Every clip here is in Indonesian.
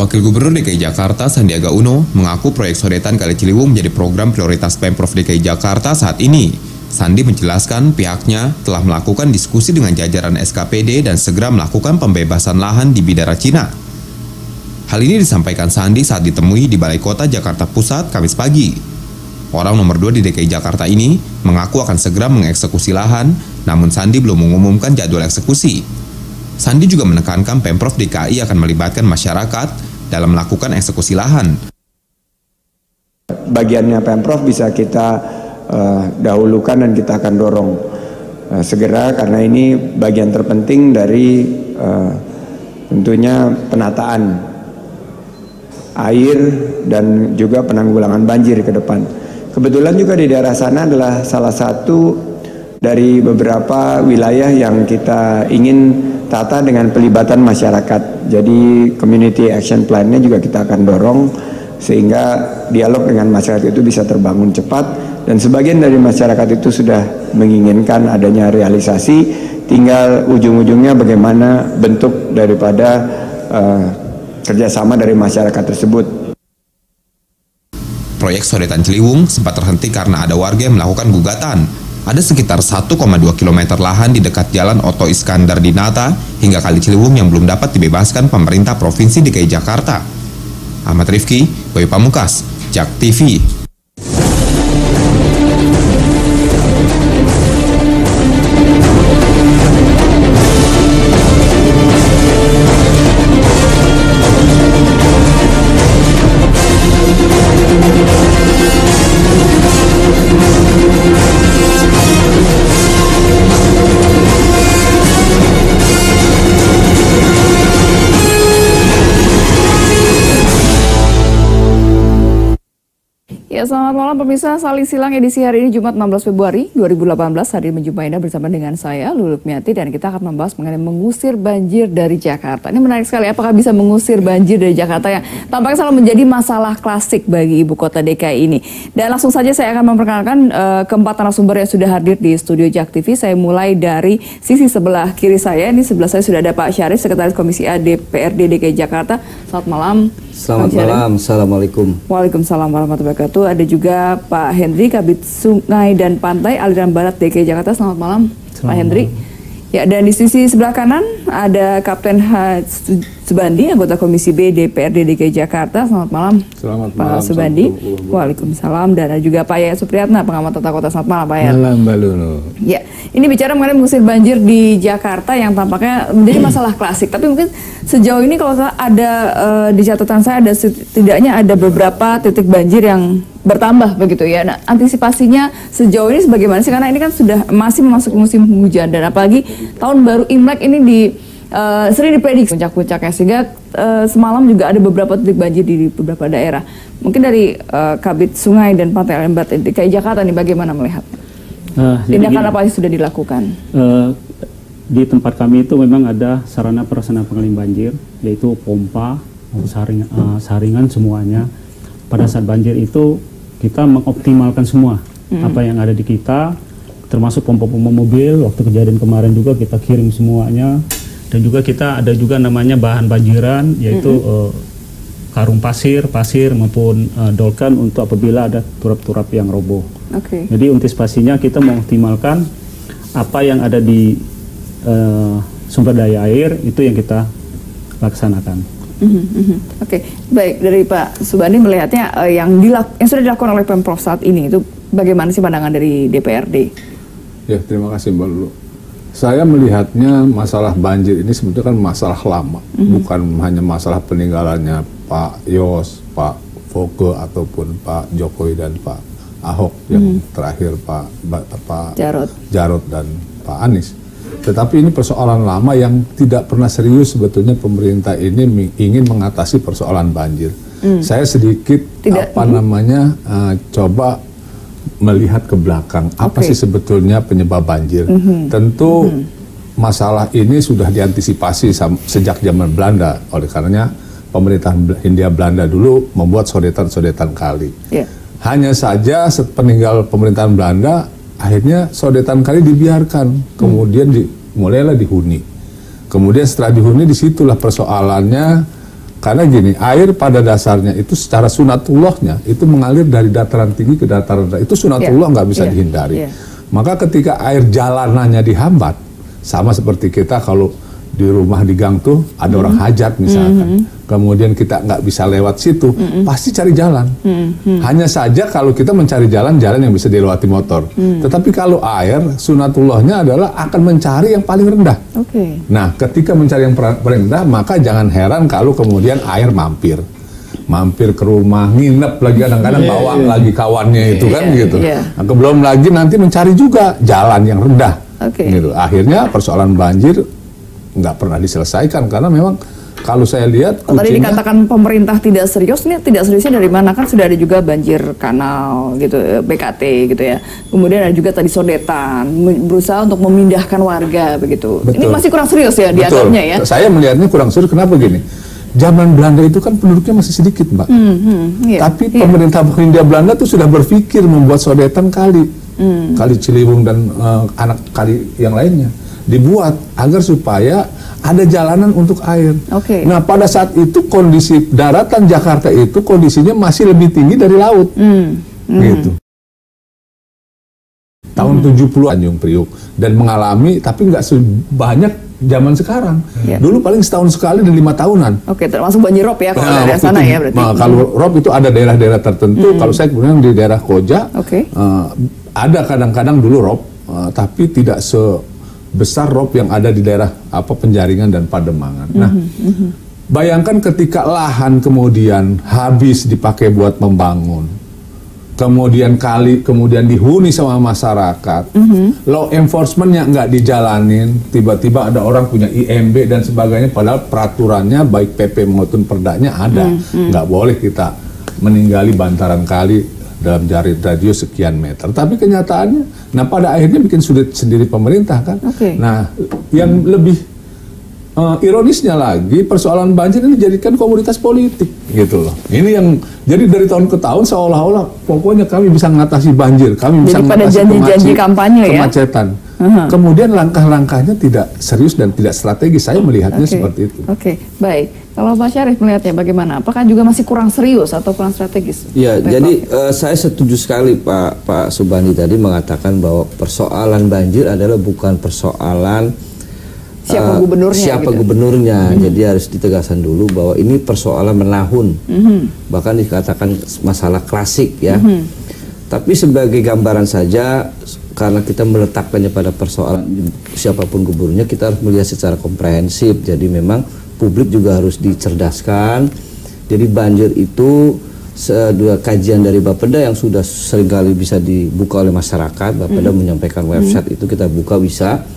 Wakil Gubernur DKI Jakarta Sandiaga Uno mengaku proyek sodetan Kali Ciliwung menjadi program prioritas Pemprov DKI Jakarta saat ini. Sandi menjelaskan pihaknya telah melakukan diskusi dengan jajaran SKPD dan segera melakukan pembebasan lahan di Bidara Cina. Hal ini disampaikan Sandi saat ditemui di Balai Kota Jakarta Pusat Kamis pagi. Orang nomor 2 di DKI Jakarta ini mengaku akan segera mengeksekusi lahan, namun Sandi belum mengumumkan jadwal eksekusi. Sandi juga menekankan Pemprov DKI akan melibatkan masyarakat dalam melakukan eksekusi lahan. Bagiannya Pemprov bisa kita dahulukan dan kita akan dorong segera, karena ini bagian terpenting dari tentunya penataan air dan juga penanggulangan banjir ke depan. Kebetulan juga di daerah sana adalah salah satu dari beberapa wilayah yang kita ingin tata dengan pelibatan masyarakat. Jadi community action plan-nya juga kita akan dorong sehingga dialog dengan masyarakat itu bisa terbangun cepat, dan sebagian dari masyarakat itu sudah menginginkan adanya realisasi, tinggal ujung-ujungnya bagaimana bentuk daripada kerjasama dari masyarakat tersebut. Proyek sodetan Ciliwung sempat terhenti karena ada warga yang melakukan gugatan. Ada sekitar 1,2 km lahan di dekat Jalan Oto Iskandar Dinata hingga Kali Ciliwung yang belum dapat dibebaskan pemerintah Provinsi DKI Jakarta. Ahmad Rifki, Bayu Pamungkas, JAK TV. Ya, selamat malam pemirsa. Saling Silang edisi hari ini Jumat 16 Februari 2018 hadir menjumpai Anda bersama dengan saya Lulu Miati, dan kita akan membahas mengenai mengusir banjir dari Jakarta. Ini menarik sekali, apakah bisa mengusir banjir dari Jakarta yang tampaknya selalu menjadi masalah klasik bagi ibu kota DKI ini. Dan langsung saja saya akan memperkenalkan keempat narasumber yang sudah hadir di studio JAK TV. Saya mulai dari sisi sebelah kiri saya. Ini sebelah saya sudah ada Pak Syarif, Sekretaris Komisi A DPRD DKI Jakarta. Selamat malam. Selamat malam, Assalamualaikum. Waalaikumsalam warahmatullahi wabarakatuh. Ada juga Pak Hendri, Kabid Sungai dan Pantai Aliran Barat DKI Jakarta. Selamat malam, Pak Hendri. Ya, dan di sisi sebelah kanan ada Kapten H. Subandi, anggota Komisi B DPRD DKI Jakarta. Selamat malam, Pak Subandi. Waalaikumsalam. Dan ada juga Pak Yayat Supriyatna, pengamat tata kota. Selamat malam, Pak Yayat. Malam, Mbak Lulu. Ya, ini bicara mengenai mengusir banjir di Jakarta yang tampaknya menjadi masalah klasik. Tapi mungkin sejauh ini kalau ada di catatan saya ada setidaknya ada beberapa titik banjir yang bertambah begitu ya. Nah, antisipasinya sejauh ini bagaimana sih? Karena ini kan sudah masih memasuki musim hujan, dan apalagi tahun baru Imlek ini sering diprediksi puncak-puncaknya, sehingga semalam juga ada beberapa titik banjir di beberapa daerah. Mungkin dari Kabid Sungai dan Pantai Aliran Barat DKI Jakarta nih bagaimana melihatnya? Tindakan apa yang sudah dilakukan? Di tempat kami itu memang ada sarana prasarana pengendalian banjir, yaitu pompa, saringan semuanya. Pada saat banjir itu kita mengoptimalkan semua apa yang ada di kita, termasuk pompa-pompa mobil. Waktu kejadian kemarin juga kita kirim semuanya, dan juga kita ada juga namanya bahan banjiran, yaitu karung pasir maupun dolkan untuk apabila ada turap-turap yang roboh. Jadi antisipasinya kita mengoptimalkan apa yang ada di sumber daya air, itu yang kita laksanakan. Baik, dari Pak Subandi melihatnya yang sudah dilakukan oleh Pemprov saat ini itu bagaimana sih pandangan dari DPRD? Ya, terima kasih Mbak Lulu. Saya melihatnya masalah banjir ini sebetulnya kan masalah lama, bukan hanya masalah peninggalannya Pak Yos, Pak Foke ataupun Pak Jokowi dan Pak Ahok yang terakhir Pak Jarot dan Pak Anies. Tetapi ini persoalan lama yang tidak pernah serius sebetulnya pemerintah ini ingin mengatasi persoalan banjir. Saya sedikit coba melihat ke belakang apa sih sebetulnya penyebab banjir. Tentu masalah ini sudah diantisipasi sejak zaman Belanda, oleh karenanya pemerintahan Hindia Belanda dulu membuat sodetan-sodetan kali. Hanya saja peninggal pemerintahan Belanda, akhirnya sodetan kali dibiarkan, kemudian mulailah dihuni. Kemudian setelah dihuni, disitulah persoalannya, karena gini, air pada dasarnya itu secara sunatullahnya itu mengalir dari dataran tinggi ke dataran rendah, itu sunatullah nggak bisa dihindari. Maka ketika air jalanannya dihambat, sama seperti kita kalau di rumah di gang tuh ada orang hajat misalkan, kemudian kita nggak bisa lewat situ, pasti cari jalan. Hanya saja kalau kita mencari jalan yang bisa dilewati motor. Tetapi kalau air, sunatullahnya adalah akan mencari yang paling rendah. Nah, ketika mencari yang paling rendah, maka jangan heran kalau kemudian air mampir ke rumah, nginep lagi, kadang-kadang bawa lagi kawannya itu kan gitu. Nah, belum lagi nanti mencari juga jalan yang rendah. Gitu. Akhirnya persoalan banjir nggak pernah diselesaikan, karena memang kalau saya lihat tadi dikatakan pemerintah tidak serius, ini tidak seriusnya dari mana? Kan sudah ada juga banjir kanal gitu, BKT gitu ya, kemudian ada juga tadi sodetan, berusaha untuk memindahkan warga begitu. Betul. Ini masih kurang serius ya dianggapnya ya? Saya melihatnya kurang serius. Kenapa gini? Zaman Belanda itu kan penduduknya masih sedikit, Mbak. Tapi pemerintah Hindia Belanda tuh sudah berpikir membuat sodetan kali Ciliwung dan anak kali yang lainnya dibuat agar supaya ada jalanan untuk air. Nah, pada saat itu kondisi daratan Jakarta itu kondisinya masih lebih tinggi dari laut. Gitu. Tahun 70 Tanjung Priuk dan mengalami, tapi nggak sebanyak zaman sekarang. Dulu paling setahun sekali dan 5 tahunan. Termasuk banjir rob ya kalau daerah sana ya berarti. Kalau rob itu ada daerah-daerah tertentu. Kalau saya kemudian di daerah Koja, ada kadang-kadang dulu rob, tapi tidak sebesar rob yang ada di daerah Penjaringan dan Pademangan. Nah, bayangkan ketika lahan kemudian habis dipakai buat membangun, kemudian kemudian dihuni sama masyarakat, law enforcementnya nggak dijalanin, tiba-tiba ada orang punya IMB dan sebagainya, padahal peraturannya baik PP maupun perdanya ada, nggak boleh kita meninggali bantaran kali dalam radius sekian meter. Tapi kenyataannya, nah pada akhirnya bikin sulit sendiri pemerintah kan. Nah, yang lebih ironisnya lagi, persoalan banjir ini dijadikan komoditas politik gitu loh. Ini yang jadi dari tahun ke tahun seolah-olah pokoknya kami bisa mengatasi banjir, kami bisa mengatasi janji-janji kampanye kemacetan. Kemudian langkah-langkahnya tidak serius dan tidak strategis. Saya melihatnya seperti itu. Baik. Kalau Pak Syarif melihatnya bagaimana? Apakah juga masih kurang serius atau kurang strategis? Ya, jadi saya setuju sekali Pak Subandi tadi mengatakan bahwa persoalan banjir adalah bukan persoalan siapa gubernurnya. Jadi harus ditegaskan dulu bahwa ini persoalan menahun, bahkan dikatakan masalah klasik ya. Tapi sebagai gambaran saja, karena kita meletakkannya pada persoalan siapapun gubernurnya, kita harus melihat secara komprehensif. Jadi memang publik juga harus dicerdaskan. Jadi banjir itu dua kajian dari Bapeda yang sudah seringkali bisa dibuka oleh masyarakat. Bapeda menyampaikan website itu kita buka bisa.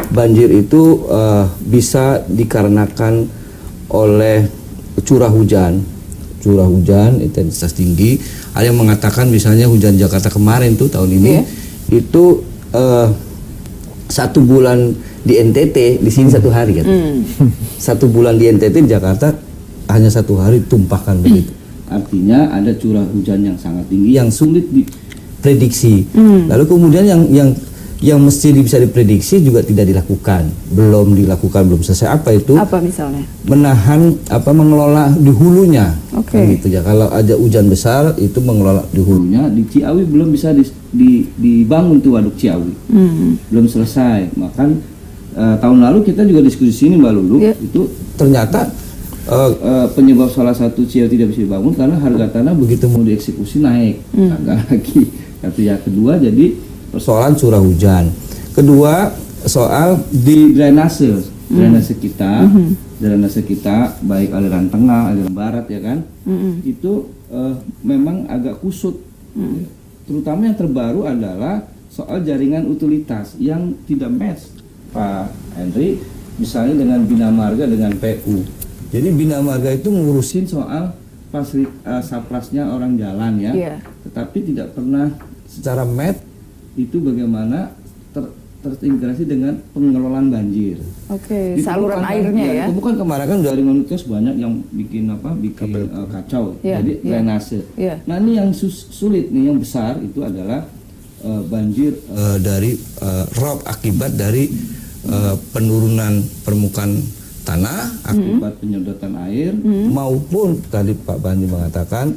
Banjir itu bisa dikarenakan oleh curah hujan intensitas tinggi. Ada yang mengatakan misalnya hujan Jakarta kemarin tuh tahun ini itu 1 bulan di NTT, di sini 1 hari kan. 1 bulan di NTT di Jakarta hanya 1 hari tumpahkan begitu. Artinya ada curah hujan yang sangat tinggi yang sulit diprediksi. Lalu kemudian yang mesti bisa diprediksi juga tidak dilakukan, belum selesai. Apa itu? Apa misalnya? Menahan mengelola di hulunya. Gitu ya. Kalau ada hujan besar itu mengelola di hulunya. Di Ciawi belum bisa dibangun tuh waduk Ciawi, belum selesai. Bahkan tahun lalu kita juga diskusi sini Mbak Lulu, itu ternyata penyebab salah satu Ciawi tidak bisa dibangun karena harga tanah begitu mau dieksekusi naik harga lagi. Yang kedua jadi persoalan curah hujan. Kedua soal di drainase kita, drainase kita baik aliran tengah, aliran barat ya kan, itu memang agak kusut. Terutama yang terbaru adalah soal jaringan utilitas yang tidak match, Pak Henry, misalnya dengan Bina Marga dengan PU. Jadi Bina Marga itu ngurusin soal saprasnya orang jalan ya, tetapi tidak pernah secara map itu bagaimana terintegrasi dengan pengelolaan banjir. Oke, saluran airnya ya. Itu bukan kemarin kan dari Manutus banyak yang bikin kacau, jadi drainase. Nah ini yang sulit nih, yang besar itu adalah banjir dari rob akibat dari penurunan permukaan tanah akibat penyedotan air maupun tadi Pak Bandi mengatakan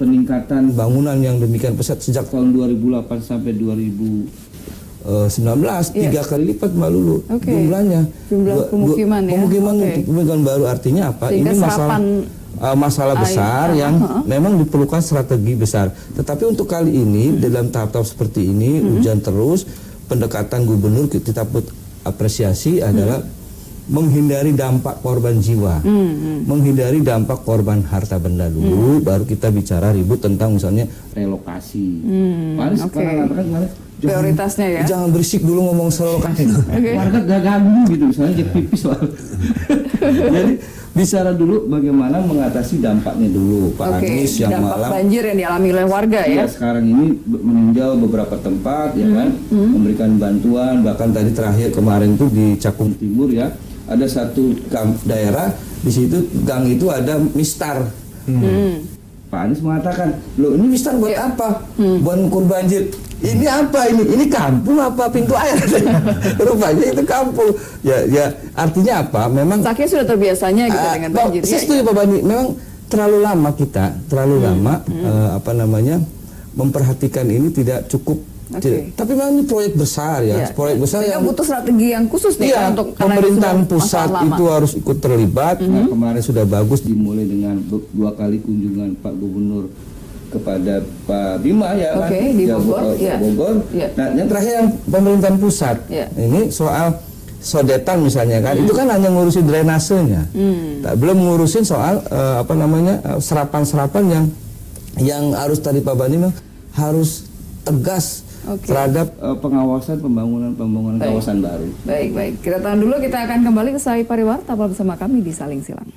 peningkatan bangunan yang demikian pesat sejak tahun 2008 sampai 2019 3 kali lipat Mbak Lulu jumlah pemukiman ya. Pemukiman baru artinya apa? Sehingga ini masalah besar yang memang diperlukan strategi besar. Tetapi untuk kali ini dalam tahap-tahap seperti ini hujan terus, pendekatan gubernur kita apresiasi adalah menghindari dampak korban jiwa, menghindari dampak korban harta benda dulu, baru kita bicara ribut tentang misalnya relokasi. Prioritasnya ya. Jangan berisik dulu ngomong relokasi. Warga gak ganggu gitu, misalnya dia pipis lah. Jadi bicara dulu bagaimana mengatasi dampaknya dulu, Pak Anies yang dampak malam banjir yang dialami oleh warga ya. Sekarang ini meninjau beberapa tempat ya kan, memberikan bantuan, bahkan tadi terakhir kemarin tuh di Cakung Timur ya. Ada satu daerah di situ gang itu ada mistar. Pak Anies mengatakan, loh ini mistar buat apa? Buat ngukur banjir. Ini apa ini? Ini kampung apa pintu air? Rupanya itu kampung. Ya artinya apa? Memang saking sudah terbiasanya gitu dengan banjir. Saya setuju Pak Bandi. Memang terlalu lama memperhatikan ini tidak cukup. Tapi memang ini proyek besar ya, proyek besar yang butuh strategi yang khusus nih untuk pemerintahan pusat itu harus ikut terlibat. Kemarin sudah bagus dimulai dengan 2 kali kunjungan Pak Gubernur kepada Pak Bima ya kan, di Bogor. Nah yang terakhir yang pemerintahan pusat ini soal sodetan misalnya kan, itu kan hanya ngurusin drainasenya, belum ngurusin soal serapan-serapan yang harus tadi Pak Bani harus tegas terhadap pengawasan pembangunan kawasan baru. Baik. Kita tahan dulu, kita akan kembali ke Sai Pariwarta bersama kami di Saling Silang.